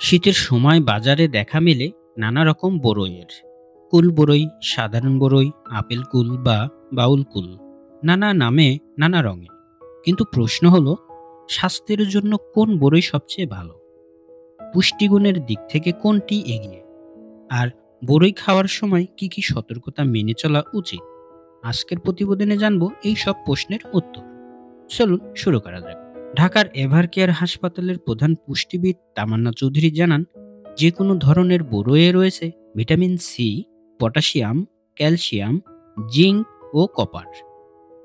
শীতের সময় বাজারে দেখা মেলে নানা রকম বরইয়ের। কুল বরই, সাধারণ বরই, আপেল কুল বা বাউল কুল, নানা নামে নানা রঙে। কিন্তু প্রশ্ন হলো, স্বাস্থ্যের জন্য কোন বরই সবচেয়ে ভালো? পুষ্টিগুণের দিক থেকে কোনটি এগিয়ে? আর বরই খাওয়ার সময় কি কি সতর্কতা মেনে চলা উচিত? আজকের প্রতিবেদনে জানবো এই সব প্রশ্নের উত্তর। চলুন শুরু করা যাক। ঢাকার এভারকেয়ার হাসপাতালের প্রধান পুষ্টিবিদ তামান্না চৌধুরী জানান, যে কোনো ধরনের বরইয়ে রয়েছে vitamin C, potassium, calcium, zinc ও কপার।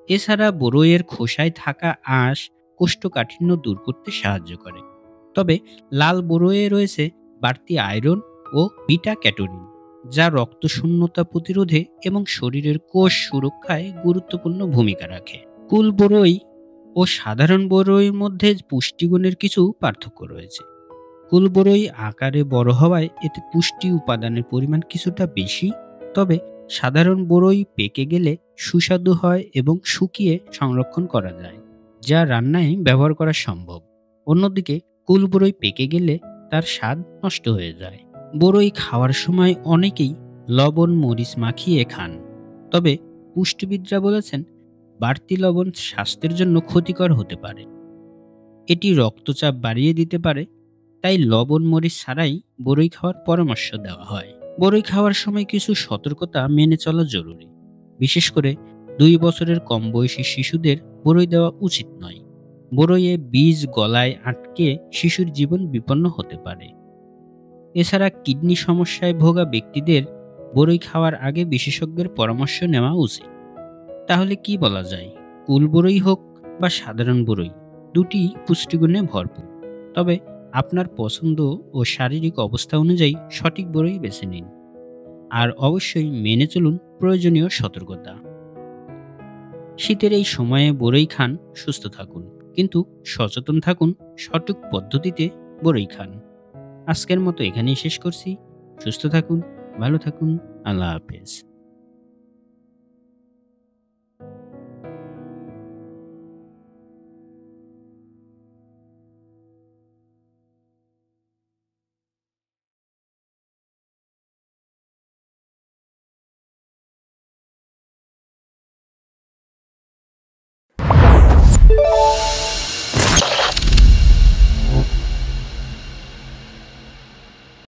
এছাড়া বরইয়ের খোসায় থাকা আঁশ কোষ্ঠকাঠিন্য দূর করতে সাহায্য করে। তবে লাল বরইয়ে রয়েছে বাড়তি আয়রন ও বিটা ক্যাটোরিন, যা রক্তশূন্যতা প্রতিরোধে এবং শরীরের কোষ সুরক্ষায় গুরুত্বপূর্ণ ভূমিকা রাখে। কুল বরই ও সাধারণ বরইয়ের মধ্যে পুষ্টিগুণের কিছু পার্থক্য রয়েছে। কুল বরই আকারে বড় হওয়ায় এতে পুষ্টি উপাদানের পরিমাণ কিছুটা বেশি। তবে সাধারণ বরই পেকে গেলে সুস্বাদু হয় এবং শুকিয়ে সংরক্ষণ করা যায়, যা রান্নায় ব্যবহার করা সম্ভব। অন্যদিকে কুল বরই পেকে গেলে তার স্বাদ নষ্ট হয়ে যায়। বরই খাওয়ার সময় অনেকেই লবণ মরিচ মাখিয়ে খান। তবে পুষ্টিবিদরা বলেছেন, বাড়তি লবণ স্বাস্থ্যের জন্য ক্ষতিকর হতে পারে। এটি রক্তচাপ বাড়িয়ে দিতে পারে। তাই লবণ মরিচ ছাড়াই বরই খাওয়ার পরামর্শ দেওয়া হয়। বরই খাওয়ার সময় কিছু সতর্কতা মেনে চলা জরুরি। বিশেষ করে 2 বছরের কম বয়সী শিশুদের বরই দেওয়া উচিত নয়। বরইয়ে বীজ গলায় আটকে শিশুর জীবন বিপন্ন হতে পারে। এছাড়া কিডনি সমস্যায় ভোগা ব্যক্তিদের বরই খাওয়ার আগে বিশেষজ্ঞের পরামর্শ নেওয়া উচিত। তাহলে কি বলা যায়? কুল বরই হোক বা সাধারণ বরই, দুটি পুষ্টিগুণে ভরপুর। তবে আপনার পছন্দ ও শারীরিক অবস্থা অনুযায়ী সঠিক বরই বেছে নিন। আর অবশ্যই মেনে চলুন প্রয়োজনীয় সতর্কতা। শীতের এই সময়ে বরই খান, সুস্থ থাকুন, কিন্তু সচেতন থাকুন, সঠিক পদ্ধতিতে বরই খান। আজকের মতো এখানেই শেষ করছি। সুস্থ থাকুন, ভালো থাকুন। আল্লাহ হাফেজ।